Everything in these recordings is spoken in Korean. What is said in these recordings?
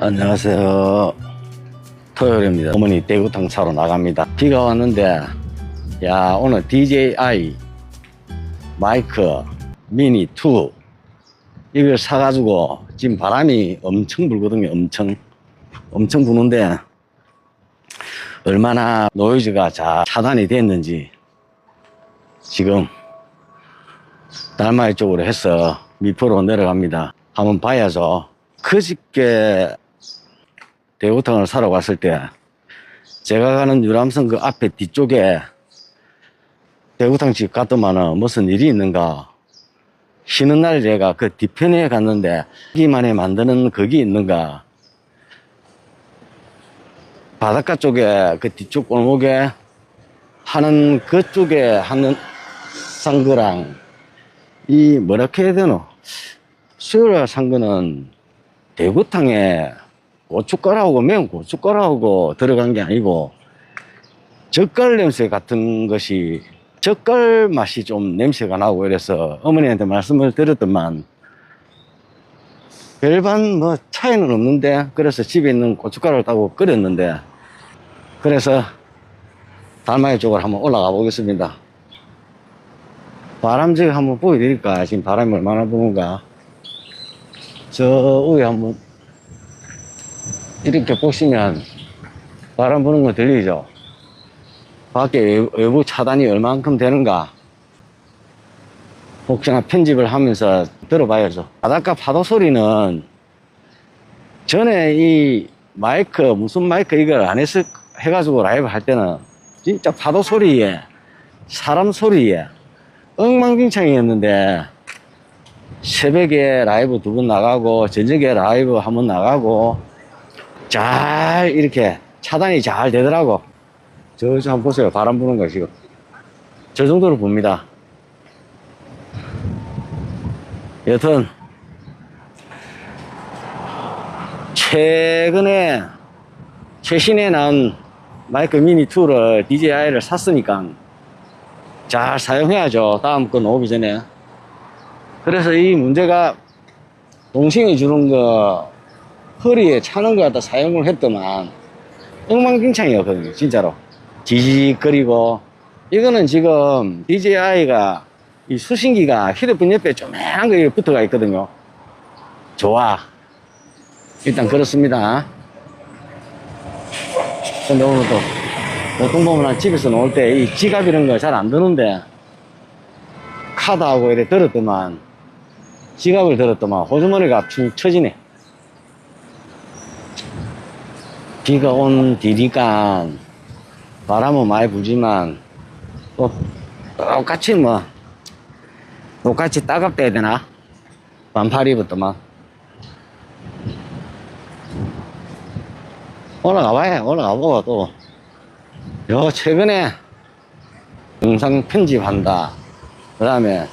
안녕하세요. 토요일입니다. 어머니 대구탕 사러 나갑니다. 비가 왔는데, 야, 오늘 DJI 마이크 미니 2 이걸 사가지고 지금 바람이 엄청 불거든요. 엄청 부는데 얼마나 노이즈가 잘 차단이 됐는지 지금 달마이 쪽으로 해서 미포로 내려갑니다. 한번 봐야죠. 그저께 대구탕을 사러 갔을 때 제가 가는 유람선 그 앞에 뒤쪽에 대구탕 집 갔더만은 무슨 일이 있는가, 쉬는 날 제가 그 뒤편에 갔는데 여기만에 만드는 거기 있는가, 바닷가 쪽에 그 뒤쪽 골목에 하는 그쪽에 하는 산 거랑 이 뭐라고 해야 되노, 수요일에 산 거는 대구탕에 고춧가루하고 매운 고춧가루하고 들어간 게 아니고 젓갈 냄새 같은 것이, 젓갈 맛이 좀 냄새가 나고 이래서 어머니한테 말씀을 드렸더만 별반 뭐 차이는 없는데, 그래서 집에 있는 고춧가루를 따고 끓였는데, 그래서 달마이 쪽으로 한번 올라가 보겠습니다. 바람직 한번 보여드릴까? 지금 바람이 얼마나 부는가. 저 위에 한번 이렇게 보시면 바람 부는 거 들리죠? 밖에 외부 차단이 얼만큼 되는가 혹시나 편집을 하면서 들어봐야죠. 바닷가 파도 소리는 전에 이 마이크, 무슨 마이크 이걸 안 해가지고 라이브 할 때는 진짜 파도 소리에 사람 소리에 엉망진창이었는데, 새벽에 라이브 2번 나가고 저녁에 라이브 1번 나가고 잘 이렇게 차단이 잘 되더라고. 저 한번 보세요. 바람 부는 거 지금 저 정도로 붑니다. 여튼 최신에 나온 마이크 미니 2를 DJI를 샀으니까 잘 사용해야죠. 다음 거 나오기 전에. 그래서 이 문제가 동생이 주는 거 허리에 차는 거 갖다 사용을 했더만 엉망진창이었거든요. 진짜로 지직거리고. 이거는 지금 DJI가 이 수신기가 휴대폰 옆에 조그만한 거 붙어가 있거든요. 좋아. 일단 그렇습니다. 근데 오늘 또 보통 보면 집에서 놓을 때 이 지갑 이런 거 잘 안 드는데 카드하고 이래 들었더만, 지갑을 들었더만 호주머니가 축 처지네. 비가 온 뒤니까 바람은 많이 불지만 또 똑같이 똑같이 따갑다 해야 되나? 반팔 입었더만. 올라가보고 또 최근에 영상 편집한다, 그 다음에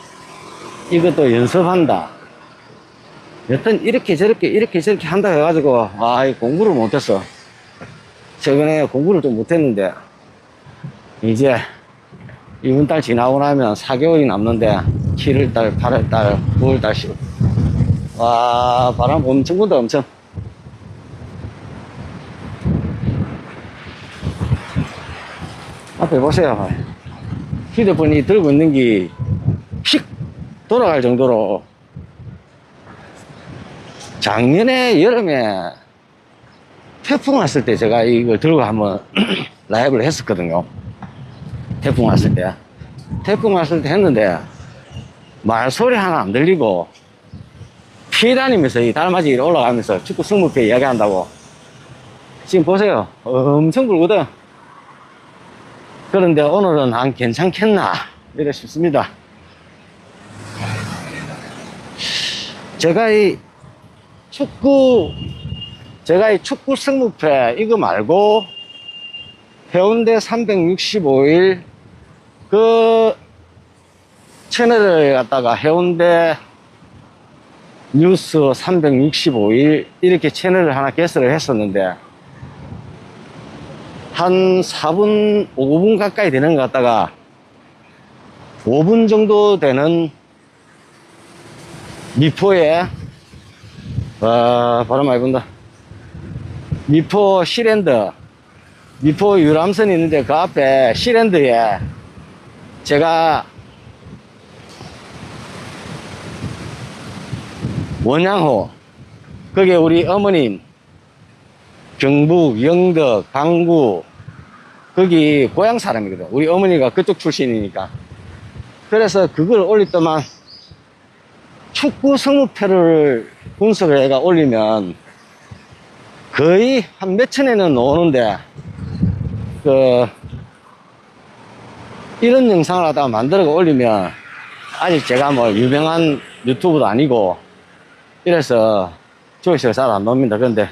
이것도 연습한다, 여튼 이렇게 저렇게 한다 해가지고 공부를 못했어. 최근에 공부를 좀 못했는데 이제 이번 달 지나고 나면 4개월이 남는데 7월달, 8월달, 9월달, 10월. 와, 바람 엄청 분다. 엄청. 앞에 보세요. 휴대폰이 들고 있는 게 휙 돌아갈 정도로. 작년에 여름에 태풍 왔을 때 제가 이걸 들고 한번 라이브를 했었거든요. 태풍 왔을 때 했는데 말소리 하나 안 들리고 피해 다니면서 이 달맞이 올라가면서 축구 승부패 이야기한다고. 지금 보세요. 엄청 불거든. 그런데 오늘은 안 괜찮겠나 이래 싶습니다. 제가 이 축구 승무패 이거 말고 해운대 365일 그 채널을 갖다가 해운대 뉴스 365일 이렇게 채널을 하나 개설을 했었는데 한 4분 5분 가까이 되는 것 같다가 5분 정도 되는 미포에 바람 많이 분다. 미포 시랜드, 미포 유람선이 있는데 그 앞에 시랜드에 제가 원양호, 거기에 우리 어머님 경북, 영덕, 강구 거기 고향 사람이거든. 우리 어머니가 그쪽 출신이니까. 그래서 그걸 올렸더만 축구 성무표를 분석을 해가 올리면 거의 한 몇천에는 나오는데 이런 영상을 하다가 만들어 올리면 아직 제가 뭐 유명한 유튜브도 아니고 이래서 조회수가 잘 안 나옵니다. 그런데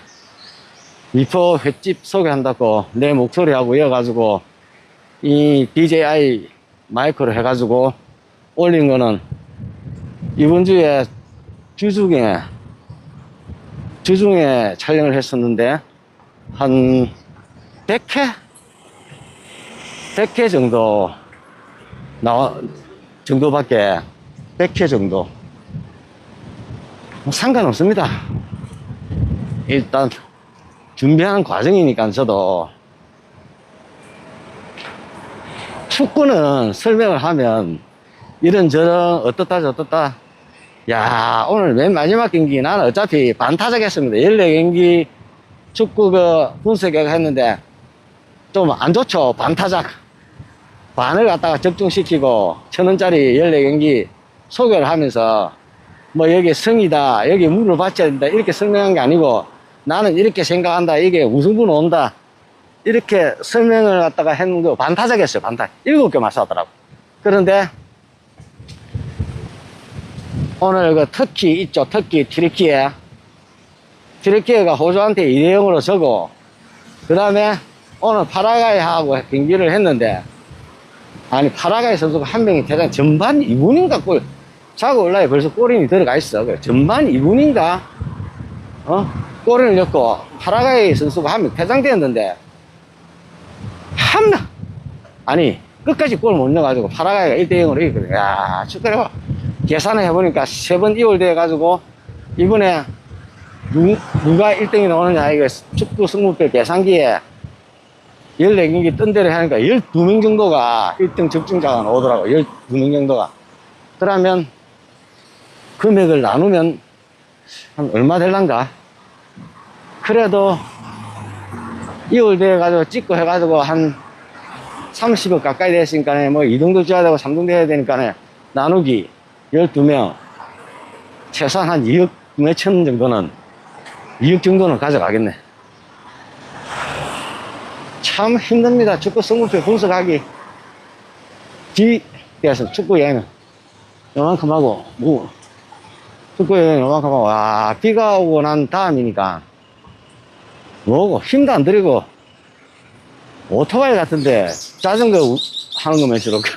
미포 횟집 소개한다고 내 목소리하고 이어가지고 이 DJI 마이크로 해가지고 올린 거는 이번 주에 주중에 촬영을 했었는데 한 100회? 100회 정도 정도밖에 100회 정도 상관없습니다. 일단 준비하는 과정이니까. 저도 축구는 설명을 하면 이런저런 어떻다 저떻다. 야, 오늘 맨 마지막 경기 나는 어차피 반타작 했습니다. 14경기 축구 분석을 했는데 좀 안 좋죠. 반타작 반을 갖다가 적중시키고 1000원짜리 14경기 소개를 하면서 뭐 여기 성이다, 여기 물을 받쳐야 된다 이렇게 설명한 게 아니고 나는 이렇게 생각한다, 이게 우승부 나온다 이렇게 설명을 갖다가 했는데 반타작 했어요. 반타작 7개 맞았더라고. 그런데 오늘 그 터키 있죠. 터키 티르키예가 호주한테 2대0으로 져고 그 다음에 오늘 파라과이하고 경기를 했는데 아니 파라과이 선수가 한 명이 대단 전반 2분인가 골 자고 올라에 벌써 골인이 들어가 있어. 전반 2분인가 골을 넣고 파라과이 선수가 한 명 퇴장되었는데 아니 끝까지 골 못 넣어가지고 파라과이가 1대0으로 이겼거든. 야, 축구를 계산을 해보니까 3번 이월돼 가지고 이번에 누가 1등이 나오느냐 이거 축구 승부표 계산기에 14경기 뜬 대로 하니까 12명 정도가 1등 적중자가 나오더라고. 12명 정도가. 그러면 금액을 나누면 한 얼마 될란가? 그래도 2월 돼가지고 찍고 해가지고 한 30억 가까이 됐으니까 뭐 2등도 줘야 되고 3등도 해야 되니까 나누기 12명 최소한 한 2억 몇천 정도는 2억 정도는 가져가겠네. 참 힘듭니다. 축구 승부표 분석하기. 그래서 축구 여행은 요만큼 하고 축구 여행은 요만큼 하고 와 비가 오고 난 다음이니까 뭐고 힘도 안 들이고 오토바이 같은데 자전거 하는 거면 저렇게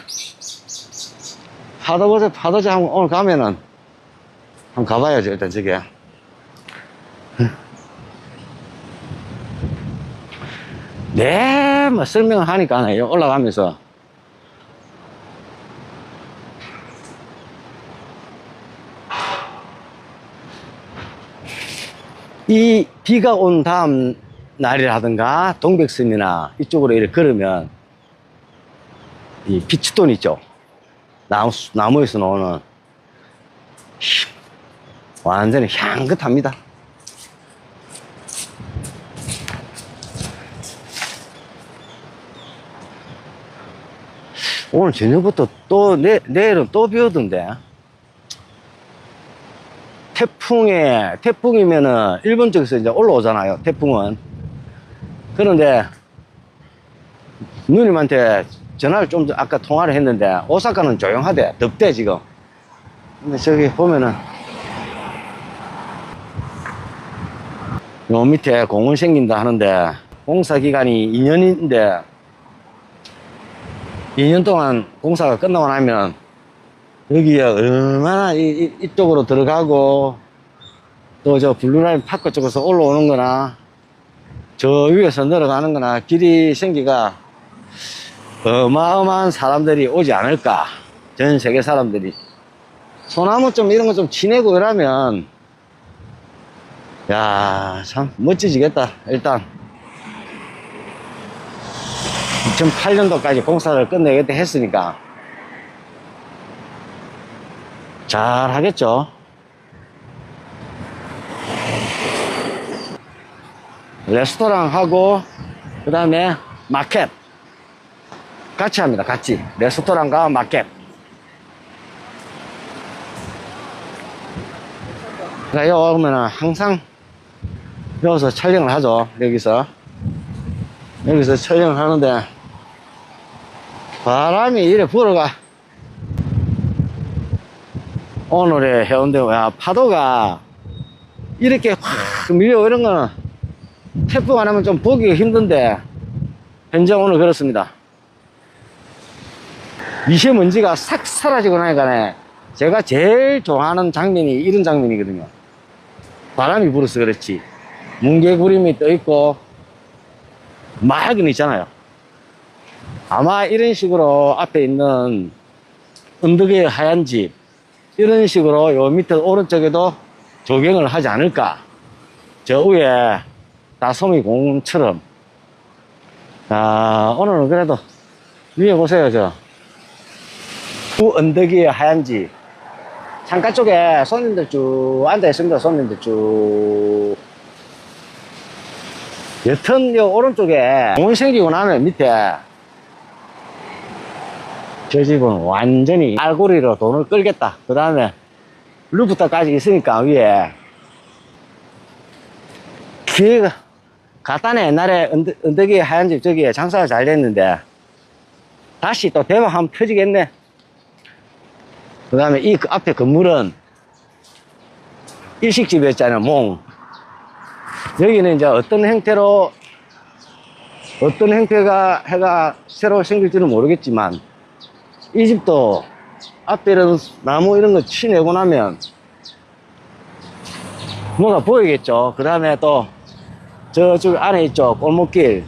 파도제 한번 오늘 가면은 한번 가봐야죠. 일단 저게 뭐 설명을 하니까 올라가면서 이 비가 온 다음 날이라든가 동백섬이나 이쪽으로 이렇게 걸으면 이 피치돈 있죠. 나무에서 나오는 완전히 향긋합니다. 오늘 저녁부터 또 내일은 또 비 오던데. 태풍이면은 일본 쪽에서 이제 올라오잖아요. 태풍은. 그런데 누님한테 전화를 좀 아까 통화를 했는데 오사카는 조용하대. 덥대 지금. 근데 저기 보면은 요 밑에 공원 생긴다 하는데 공사 기간이 2년인데 2년 동안 공사가 끝나고 나면 여기에 얼마나 이쪽으로 들어가고 또 저 블루라인 파크 쪽에서 올라오는 거나 저 위에서 내려가는 거나 길이 생기가 어마어마한 사람들이 오지 않을까. 전 세계 사람들이 소나무 좀 이런 거 좀 치내고 이러면 야, 참 멋지지겠다. 일단 2008년도까지 공사를 끝내겠다 했으니까 잘 하겠죠. 레스토랑하고 그 다음에 마켓 같이 합니다. 같이 레스토랑과 마켓. 그러니까 여기 오면은 항상 여기서 촬영을 하죠. 여기서 촬영을 하는데 바람이 이래 불어가. 오늘의 해운대, 야, 파도가 이렇게 확 밀려. 이런 거는 태풍 안 하면 좀 보기가 힘든데 현재 오늘 그렇습니다. 미세먼지가 싹 사라지고 나니까 제가 제일 좋아하는 장면이 이런 장면이거든요. 바람이 불어서 그렇지 뭉게구름이 떠있고 맑은 있잖아요. 아마 이런 식으로 앞에 있는 언덕의 하얀 집 이런 식으로 요 밑에 오른쪽에도 조경을 하지 않을까. 저 위에 다솜이 공원처럼. 아, 오늘은 그래도 위에 보세요. 저 언덕 위에 하얀 집 창가 쪽에 손님들 쭉 앉아 있습니다. 손님들 쭉. 여튼 요 오른쪽에 공원 생기고 나면 밑에 저 집은 완전히 알고리로 돈을 끌겠다. 그 다음에 루프탑까지 있으니까 위에 기회가 갔다네. 옛날에 언덕이 하얀 집 저기에 장사가 잘 됐는데 다시 또 대박 한번 터지겠네. 그 다음에 이 앞에 건물은 일식집이었잖아요. 몽. 여기는 이제 어떤 형태가 해가 새로 생길지는 모르겠지만 이 집도 앞에 이런 나무 이런 거 치내고 나면 뭐가 보이겠죠. 그 다음에 또 저쪽 안에 있죠. 골목길.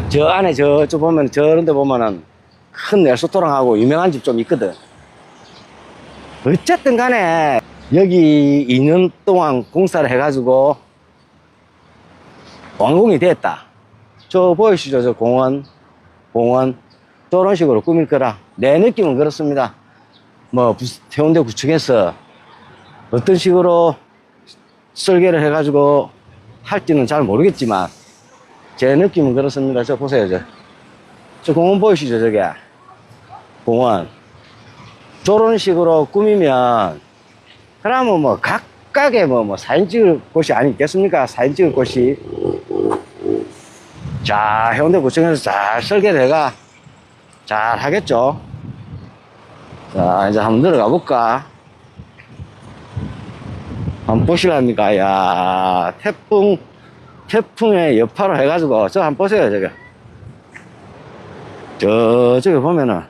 저 안에 저쪽 보면 저런 데 보면은 큰 레스토랑하고 유명한 집 좀 있거든. 어쨌든 간에 여기 2년 동안 공사를 해가지고 완공이 됐다. 저 보이시죠? 저 공원. 저런 식으로 꾸밀 거라. 내 느낌은 그렇습니다. 뭐 해운대 구청에서 어떤 식으로 설계를 해가지고 할지는 잘 모르겠지만 제 느낌은 그렇습니다. 저 보세요. 저 공원 보이시죠? 저게 공원. 저런 식으로 꾸미면 그러면 뭐 각각의 뭐 사진 찍을 곳이 아니겠습니까? 사진 찍을 곳이. 자, 해운대 구청에서 잘 설계를 해가 잘 하겠죠. 자, 이제 한번 들어가 볼까? 한번 보시랍니까? 야, 태풍의 여파로 해가지고 저 한번 보세요. 저기 보면은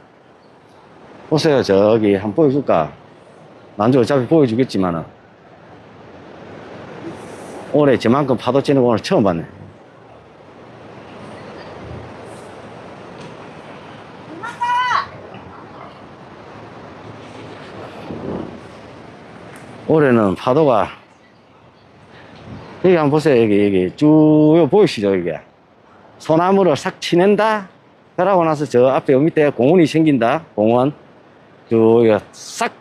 보세요. 저기 한번 보여줄까? 난저 어차피 보여주겠지만은 올해 저만큼 파도 치는 거 오늘 처음 봤네. 올해는 파도가 여기 한번 보세요. 여기 쭉 보이시죠? 이게 소나무를 싹 치낸다. 그러고 나서 저 앞에 요 밑에 공원이 생긴다. 공원 쭉 싹.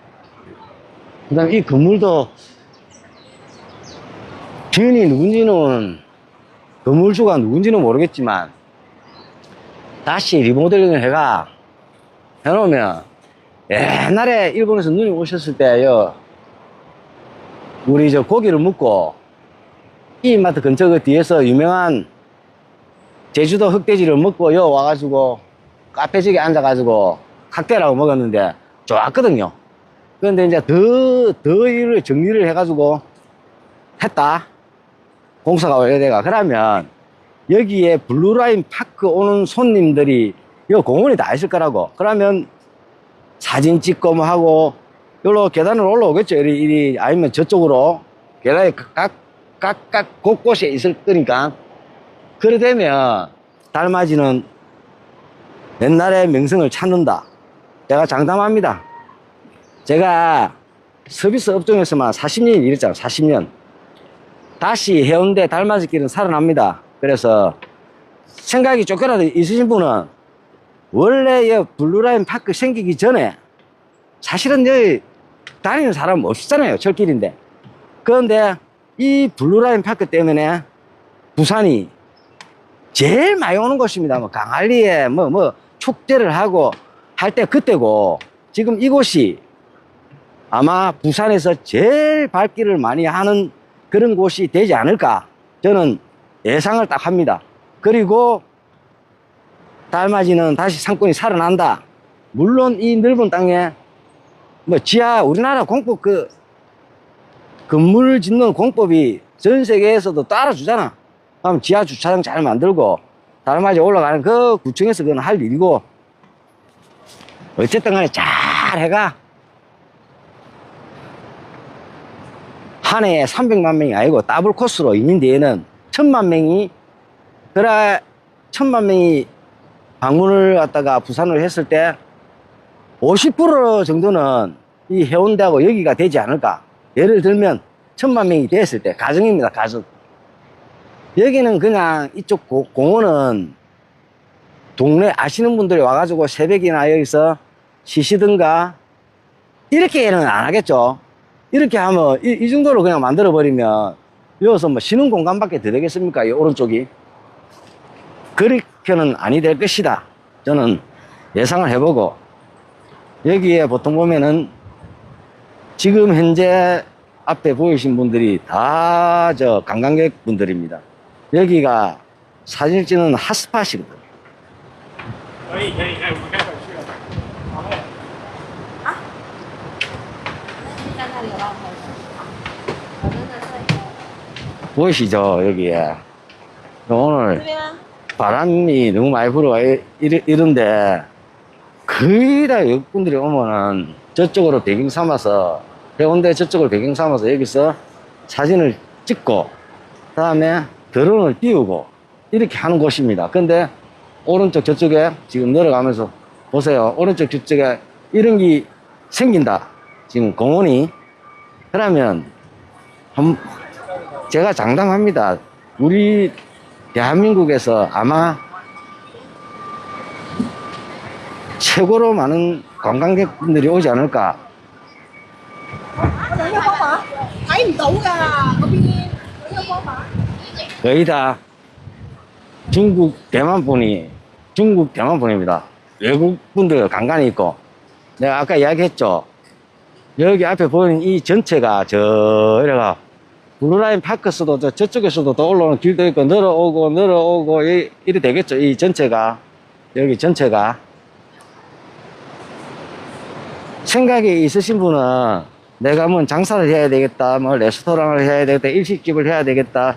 그 다음에 이 건물도 주인이 누군지는 건물주가 누군지는 모르겠지만 다시 리모델링을 해놓으면 옛날에 일본에서 누님 오셨을 때요 우리 저 고기를 먹고 이 이마트 근처 그 뒤에서 유명한 제주도 흑돼지를 먹고 여 와가지고 카페지게 앉아가지고 칵테일하고 먹었는데 좋았거든요. 그런데 이제 더 일을 정리를 해가지고 했다. 공사가 완료돼가. 그러면 여기에 블루라인 파크 오는 손님들이 여 공원에 다 있을 거라고. 그러면 사진 찍고 뭐 하고 여기로 계단을 올라오겠죠. 이리 아니면 저쪽으로 계단이 각각 곳곳에 있을 거니까. 그래 되면 달맞이는 옛날의 명성을 찾는다. 제가 장담합니다. 제가 서비스 업종에서만 40년 일했잖아. 40년. 다시 해운대 달맞이길은 살아납니다. 그래서 생각이 조금이라도 있으신 분은 원래 이 블루라인 파크 생기기 전에 사실은 여기 다니는 사람 없었잖아요. 철길인데. 그런데 이 블루라인 파크 때문에 부산이 제일 많이 오는 곳입니다. 뭐 강한리에 축제를 하고 할 때 그때고, 지금 이곳이 아마 부산에서 제일 발길을 많이 하는 그런 곳이 되지 않을까 저는 예상을 딱 합니다. 그리고 달맞이는 다시 상권이 살아난다. 물론 이 넓은 땅에 뭐 지하, 우리나라 공법 건물 짓는 공법이 전 세계에서도 따라주잖아. 그럼 지하 주차장 잘 만들고 달맞이 올라가는 그 구청에서 그건 할 일이고, 어쨌든 간에 잘 해가 한 해에 300만 명이 아니고 더블 코스로 이민 뒤에는 1000만 명이, 그래 1000만 명이 방문을 갖다가 부산을 했을 때 50% 정도는 이 해운대하고 여기가 되지 않을까. 예를 들면 1000만 명이 됐을 때, 가정입니다, 가정. 여기는 그냥 이쪽 공원은 동네 아시는 분들이 와가지고 새벽이나 여기서 쉬시든가 이렇게는 안 하겠죠. 이렇게 하면 이 정도로 그냥 만들어 버리면 여기서 뭐 쉬는 공간밖에 더 되겠습니까? 이 오른쪽이. 그렇게는 아니 될 것이다. 저는 예상을 해보고, 여기에 보통 보면은 지금 현재 앞에 보이신 분들이 다 저 관광객 분들입니다. 여기가 사진을 찍는 핫스팟이거든. 在那里有浪头。我真的是。 보이시죠, 여기에. 오늘 这边啊。 바람이 너무 많이 불어와 이런데 거의 다 외국분들이 오면은 저쪽으로 배경 삼아서, 해운대 저쪽을 배경 삼아서 여기서 사진을 찍고 그 다음에 드론을 띄우고 이렇게 하는 곳입니다. 근데 오른쪽 저쪽에 지금 내려가면서 보세요. 오른쪽 저쪽에 이런 게 생긴다. 지금 공원이. 그러면 제가 장담합니다. 우리 대한민국에서 아마 최고로 많은 관광객분들이 오지 않을까. 거의 다 중국 대만분입니다. 외국분들 간간히 있고, 내가 아까 이야기했죠. 여기 앞에 보이는 이 전체가 이래가 블루라인 파크에서도 저쪽에서도 더 올라오는 길도 있고, 내려오고 이래 되겠죠. 이 전체가, 여기 전체가. 생각이 있으신 분은 내가 뭐 장사를 해야 되겠다, 뭐 레스토랑을 해야 되겠다, 일식집을 해야 되겠다,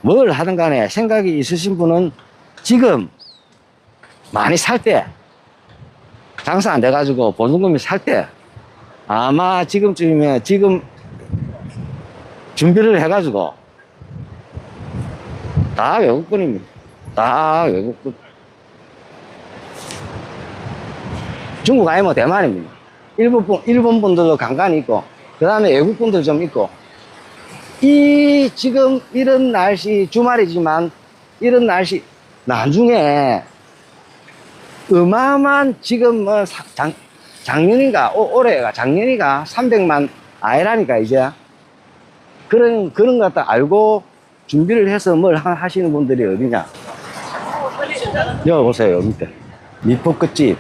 뭘 하든 간에 생각이 있으신 분은 지금 많이 살 때, 장사 안 돼가지고 보증금이 살 때, 아마 지금쯤이면 지금 준비를 해가지고, 다 외국분입니다. 다 외국분. 중국 아니면 대만입니다. 일본 분들도 간간히 있고, 그 다음에 외국 분들 좀 있고, 지금 이런 날씨, 주말이지만, 이런 날씨, 나중에, 어마어마한 지금 뭐, 작년인가, 작년이가 300만 아이라니까, 이제. 그런 것 같다 알고 준비를 해서 뭘 하시는 분들이 어디냐. 여기 보세요, 밑에. 미포 끝집.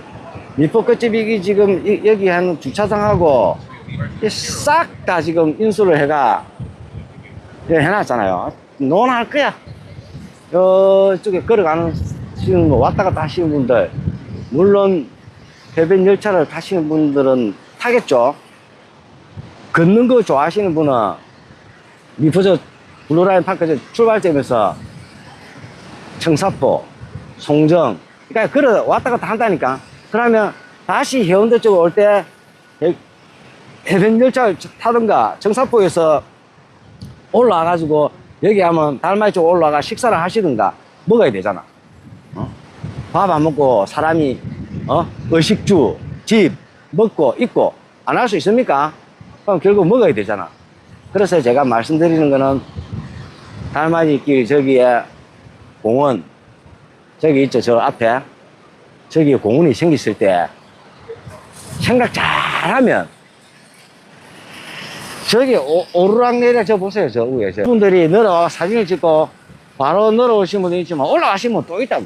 미포 끝집이 지금 여기 한 주차장하고 싹 다 지금 인수를 해놨잖아요. 논할 거야. 저쪽에 걸어가는, 지금 왔다 갔다 하시는 분들, 물론 해변 열차를 타시는 분들은 타겠죠. 걷는 거 좋아하시는 분은 미포저 블루라인 파크 출발점에서 청사포, 송정, 그러니까 걸어 왔다 갔다 한다니까. 그러면 다시 해운대 쪽으로 올 때 해변 열차를 타든가 청사포에서 올라와가지고 여기 하면 달마이 쪽 올라가 식사를 하시든가 먹어야 되잖아. 밥 안 먹고 사람이 의식주, 집 먹고 있고 안 할 수 있습니까? 그럼 결국 먹어야 되잖아. 그래서 제가 말씀드리는 거는 달맞이길 저기에 공원, 저기 있죠, 저 앞에. 저기 공원이 생겼을 때, 생각 잘 하면, 저기 오르락내리락 저 보세요, 저 위에. 저 분들이 내려와 사진을 찍고, 바로 내려오신 분도 있지만, 올라가시면 또 있다고.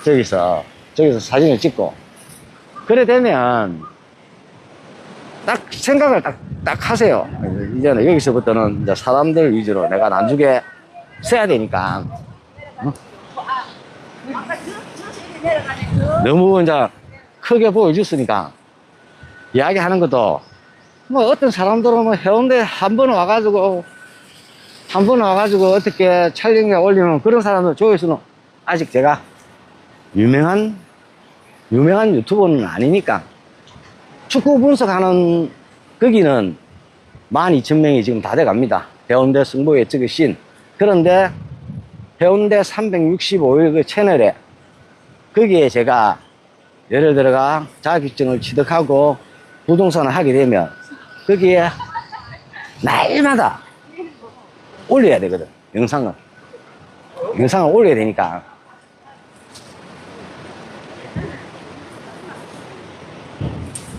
저기서 사진을 찍고. 그래 되면, 딱 생각을 딱 하세요. 이제는 여기서부터는 이제 사람들 위주로 내가 나중에 써야 되니까. 어? 너무 이제 크게 보여줬으니까 이야기하는 것도 뭐 어떤 사람들은 뭐 해운대 한 번 와가지고 어떻게 촬영에 올리는 그런 사람들 조회수는 아직 제가 유명한 유튜버는 아니니까. 축구 분석하는 거기는 12,000명이 지금 다 돼갑니다. 해운대 승부에 찍으신. 그런데 해운대 365일 그 채널에 거기에 제가 예를 들어가 자격증을 취득하고 부동산을 하게 되면 거기에 날마다 올려야 되거든. 영상을 올려야 되니까.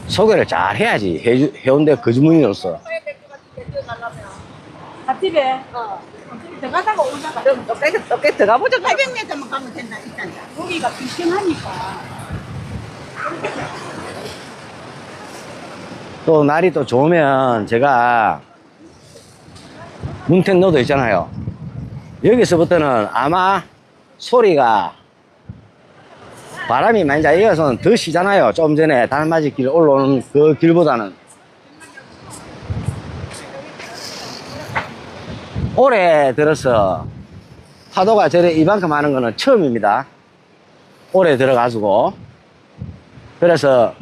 소개를 잘 해야지. 해운대 거주민으로서. 밭집에 들어가다가 오다가 어깨 들어가보자. 800m만 가면 된다, 일단. 여기가 비심하니까 또 날이 또 좋으면 제가 문택로도 있잖아요. 여기서부터는 아마 소리가 바람이 많이 자이어서는 더 시잖아요. 좀 전에 달맞이 길 올라오는 그 길보다는. 올해 들어서 파도가 저래 이만큼 하는 거는 처음입니다. 올해 들어가지고. 그래서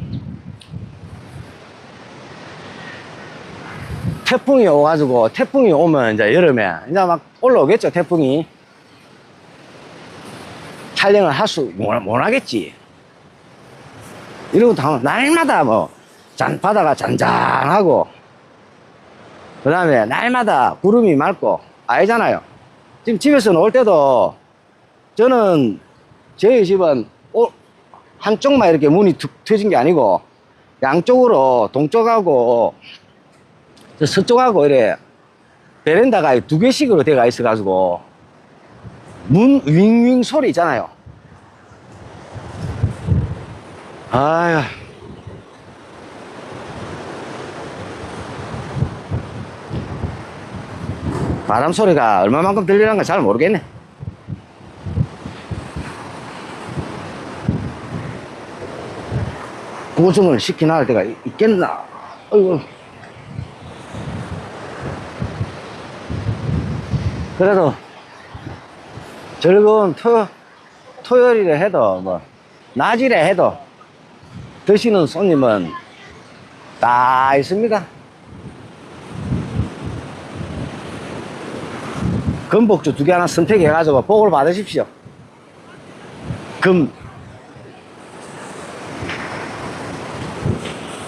태풍이 오가지고, 태풍이 오면 이제 여름에 이제 막 올라오겠죠, 태풍이. 촬영을 못 하겠지. 이러고 다 날마다 뭐 바다가 잔잔하고, 그 다음에 날마다 구름이 맑고 아니잖아요. 지금 집에서 놀 때도 저는 저희 집은 한쪽만 이렇게 문이 툭 트진 게 아니고 양쪽으로 동쪽하고 서쪽하고 이래 베란다가 두 개씩으로 되어 있어 가지고 문 윙윙 소리 있잖아요. 아유. 바람 소리가 얼마만큼 들리는 건 잘 모르겠네. 보증을 시키나 할 때가 있겠나? 어이구. 그래도 즐거운 토요일에 해도 뭐 낮이래 해도 드시는 손님은 다 있습니다. 금복주 2개 하나 선택해가지고 복을 받으십시오.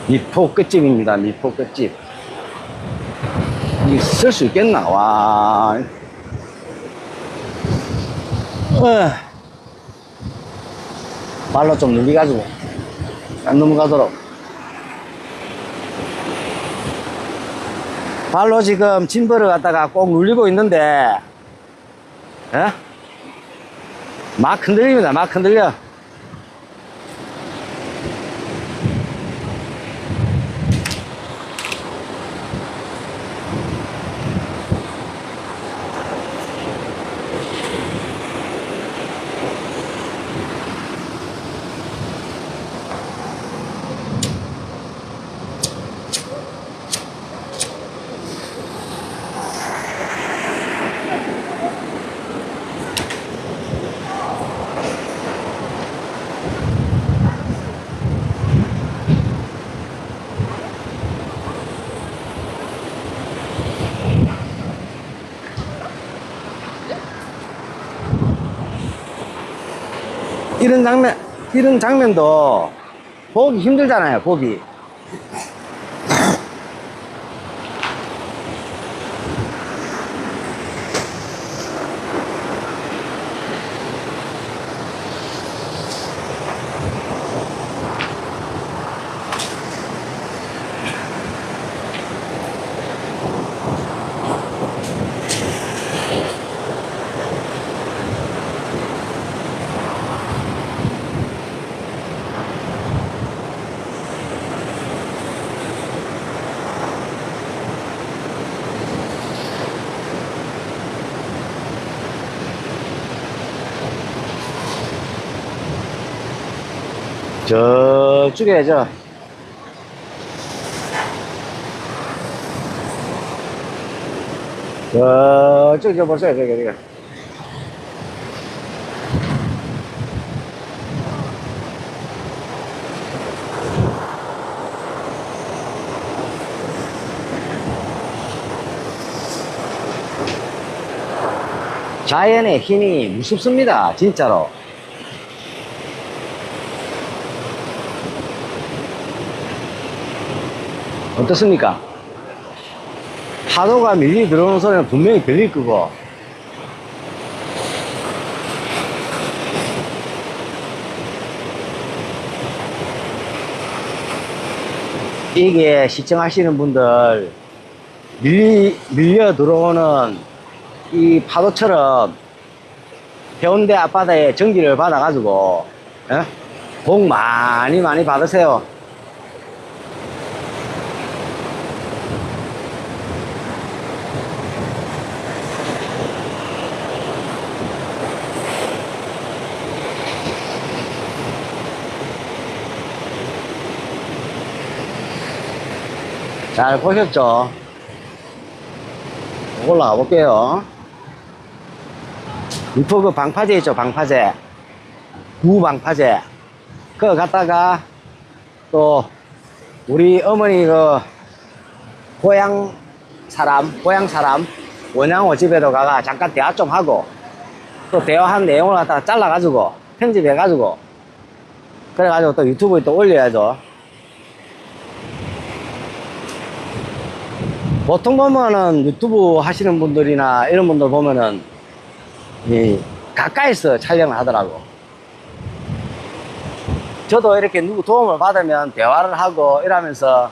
미포 끝집입니다. 미포 끝집. 이게 쓸 수 있겠나? 와. 발로 좀 눌리가지고 안 넘어가도록. 발로 지금 짐벌을 갖다가 꼭 눌리고 있는데, 예? 막 흔들립니다. 막 흔들려. 이런 장면도 보기 힘들잖아요, 보기. 저쪽에 저쪽에 보세요. 저기. 자연의 힘이 무섭습니다. 진짜로. 어떻습니까? 파도가 밀리 들어오는 소리는 분명히 들릴 거고, 이게 시청하시는 분들 밀려 들어오는 이 파도처럼 해운대 앞바다에 전기를 받아가지고 복 많이 받으세요. 잘 보셨죠? 올라가 볼게요. 이포 그 방파제 있죠, 방파제. 구방파제. 그거 갖다가 또 우리 어머니 그 고향 사람, 원양어 집에도 가가 잠깐 대화 좀 하고 또 대화한 내용을 갖다가 잘라가지고 편집해가지고 그래가지고 또 유튜브에 또 올려야죠. 보통 보면은 유튜브 하시는 분들이나 이런 분들 보면은 이 가까이서 촬영을 하더라고. 저도 이렇게 누구 도움을 받으면 대화를 하고 이러면서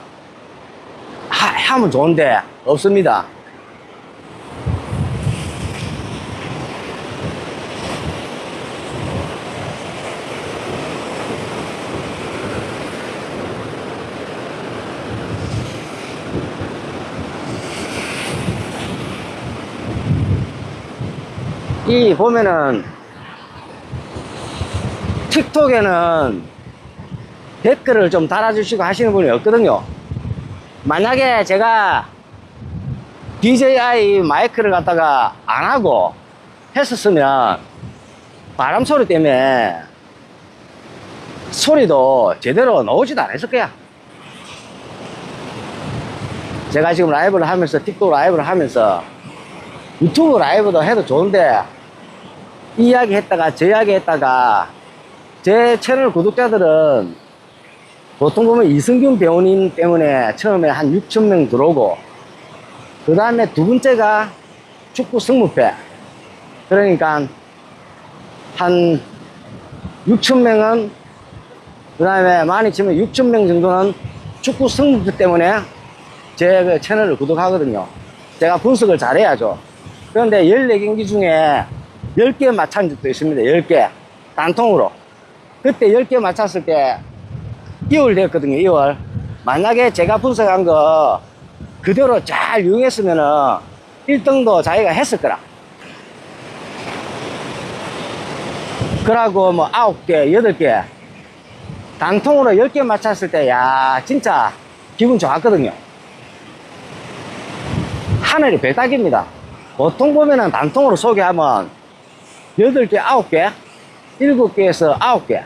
하면 좋은데 없습니다. 이 보면은 틱톡에는 댓글을 좀 달아주시고 하시는 분이 없거든요. 만약에 제가 DJI 마이크를 갖다가 안 하고 했었으면 바람 소리 때문에 소리도 제대로 나오지도 않았을 거야. 제가 지금 라이브를 하면서 틱톡 라이브를 하면서 유튜브 라이브도 해도 좋은데 이 이야기 했다가 저 이야기 했다가 제 채널 구독자들은 보통 보면 이승균 배우님 때문에 처음에 한 6,000명 들어오고 그 다음에 두 번째가 축구 승무패. 그러니까 한 6,000명은 그 다음에 많이 치면 6,000명 정도는 축구 승무패 때문에 제 그 채널을 구독하거든요. 제가 분석을 잘해야죠. 그런데 14경기 중에 10개 맞춘 적도 있습니다. 10개. 단통으로. 그때 10개 맞췄을 때 2월 됐거든요. 2월. 만약에 제가 분석한 거 그대로 잘 이용했으면은 1등도 자기가 했을 거라. 그러고 뭐 9개, 8개. 단통으로 10개 맞췄을 때, 야, 진짜 기분 좋았거든요. 하늘이 별따기입니다. 보통 보면은 단통으로 소개하면 8개, 9개, 7개에서 9개,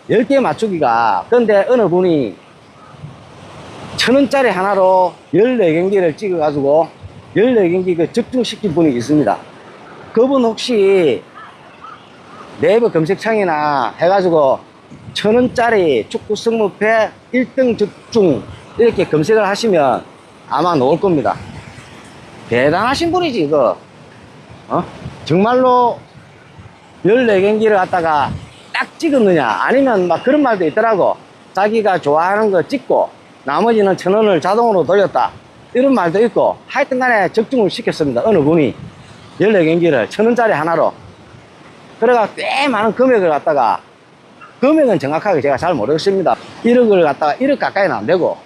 10개 맞추기가. 근데 어느 분이 1,000원짜리 하나로 14경기를 찍어가지고 14경기 그 적중시킨 분이 있습니다. 그분 혹시 네이버 검색창이나 해가지고 1,000원짜리 축구 승무패 1등 적중 이렇게 검색을 하시면 아마 나올 겁니다. 대단하신 분이지 이거. 정말로 14경기를 갖다가 딱 찍었느냐. 아니면 막 그런 말도 있더라고. 자기가 좋아하는 거 찍고 나머지는 1,000원을 자동으로 돌렸다 이런 말도 있고. 하여튼 간에 적중을 시켰습니다. 어느 분이 14경기를 1,000원짜리 하나로. 그래가 꽤 많은 금액을 갖다가, 금액은 정확하게 제가 잘 모르겠습니다. 1억을 갖다가 1억 가까이는 안 되고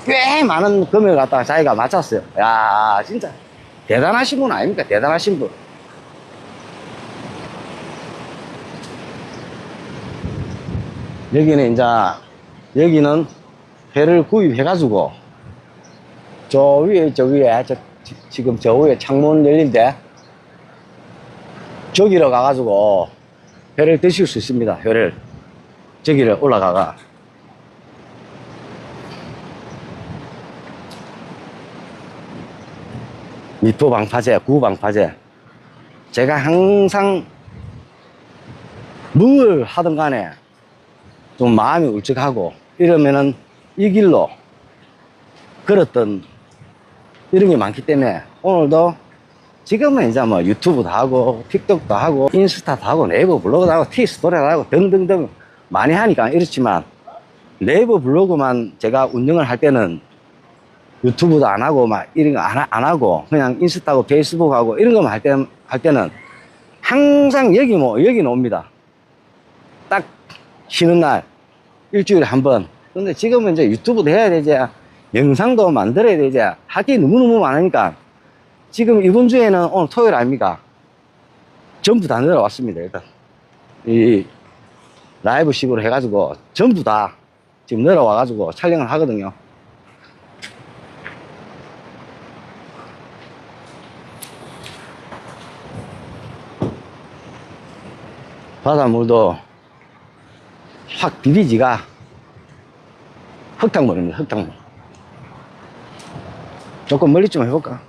꽤 많은 금액을 갖다가 자기가 맞췄어요. 야, 진짜 대단하신 분 아닙니까? 대단하신 분. 여기는 이제, 여기는 회를 구입해가지고, 저 위에, 지금 저 위에 창문 열린데, 저기로 가가지고, 회를 드실 수 있습니다. 회를. 저기를 올라가가. 미포 방파제, 구 방파제. 제가 항상 뭘 하든 간에 좀 마음이 울적하고 이러면은 이 길로 걸었던 이런 게 많기 때문에 오늘도 지금은 이제 뭐 유튜브도 하고 틱톡도 하고 인스타도 하고 네이버 블로그도 하고 티스토리도 하고 등등등 많이 하니까 이렇지만 네이버 블로그만 제가 운영을 할 때는 유튜브도 안 하고 막 이런 거 안 하고 그냥 인스타하고 페이스북하고 이런 거만 할 때는 항상 여기는 옵니다. 딱 쉬는 날 일주일에 한 번. 근데 지금은 이제 유튜브도 해야 되지, 영상도 만들어야 되지, 할 게 너무너무 많으니까 지금 이번 주에는 오늘 토요일 아닙니까? 전부 다 내려왔습니다. 일단 이 라이브식으로 해가지고 전부 다 지금 내려와가지고 촬영을 하거든요. 바닷물도 확 비비지가 흙탕물입니다. 흙탕물. 조금 멀리 좀 해볼까?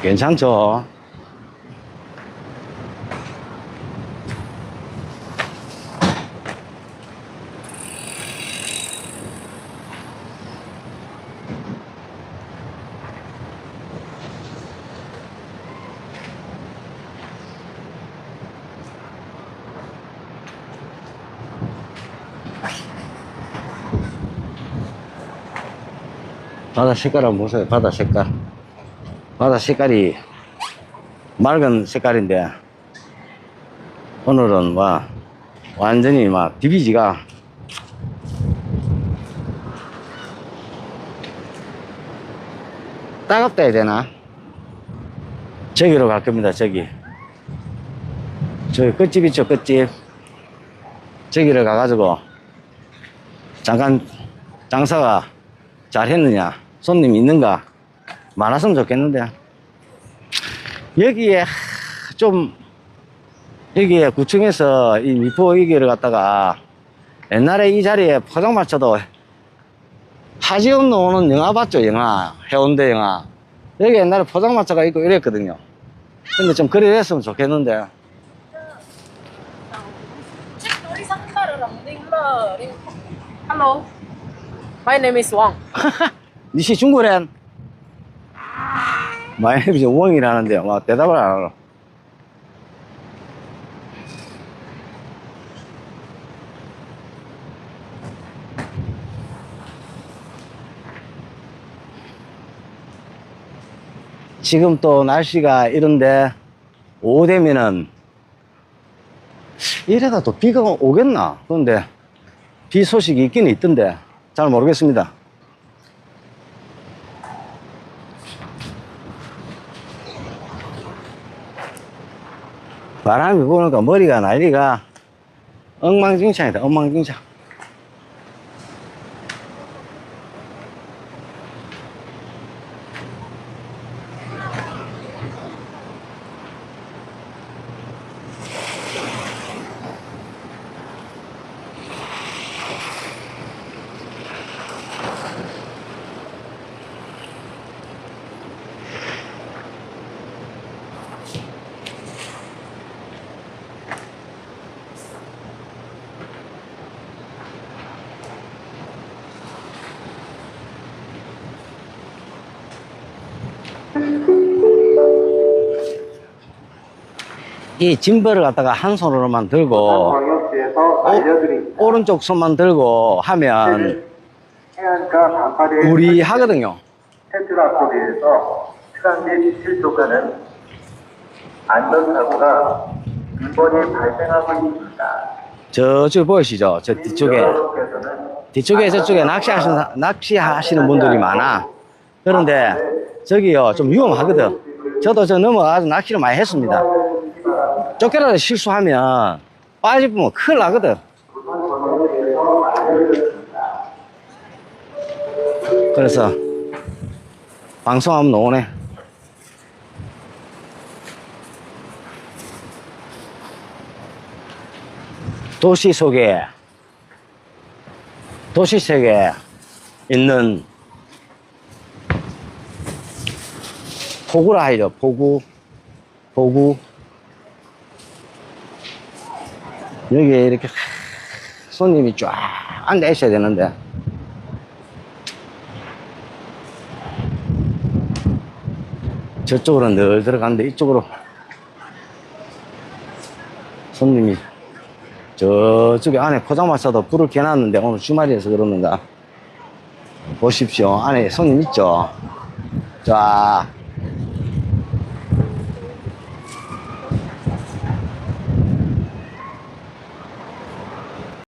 괜찮죠? 바다 색깔 한번 보세요. 바다 색깔. 바다 색깔이 맑은 색깔인데 오늘은 와 완전히 막 비비지가 따갑다 해야 되나? 저기로 갈 겁니다. 저기 끝집 있죠. 끝집 저기를 가가지고 잠깐 장사가 잘 했느냐, 손님 있는가, 많았으면 좋겠는데 여기에 좀 여기에 구청에서 이 미포 여기를 갖다가 옛날에 이 자리에 포장마차도 하지없는 오는 영화 봤죠? 영화 해운대 영화. 여기 옛날에 포장마차가 있고 이랬거든요. 근데 좀 그래 됐으면 좋겠는데. Hello. My name is Wang. 니시 중국인? 마이너스 원이라는데 와 대답을 안 하러. 지금 또 날씨가 이런데 오후 되면은 이래가 또 비가 오겠나? 그런데 비 소식이 있긴 있던데 잘 모르겠습니다. 바람이 부니까 머리가 난리가 엉망진창이다. 엉망진창. 이 짐벌을 갖다가 한 손으로만 들고 오른쪽 손만 들고 하면 우리 하거든요. 센트라 코드에서 트란짓 실속가는 안전사고가 이번에 발생하고 있습니다. 저쪽 보이시죠? 저 뒤쪽에. 여러분께서는 뒤쪽에 저쪽에 낚시하시는 분들이 많아. 그런데 저기요, 좀 위험하거든. 저도 저 넘어가서 낚시를 많이 했습니다. 쫓겨라도 실수하면 빠지면 큰일 나거든. 그래서 방송하면 나오네. 도시 속에 있는 포구라 하죠. 포구. 여기에 이렇게 손님이 쫙 앉아 있어야 되는데. 저쪽으로 늘 들어가는데 이쪽으로 손님이 저쪽에 안에 포장마차도 불을 켜놨는데 오늘 주말이라서 그러는가 보십시오. 안에 손님 있죠. 자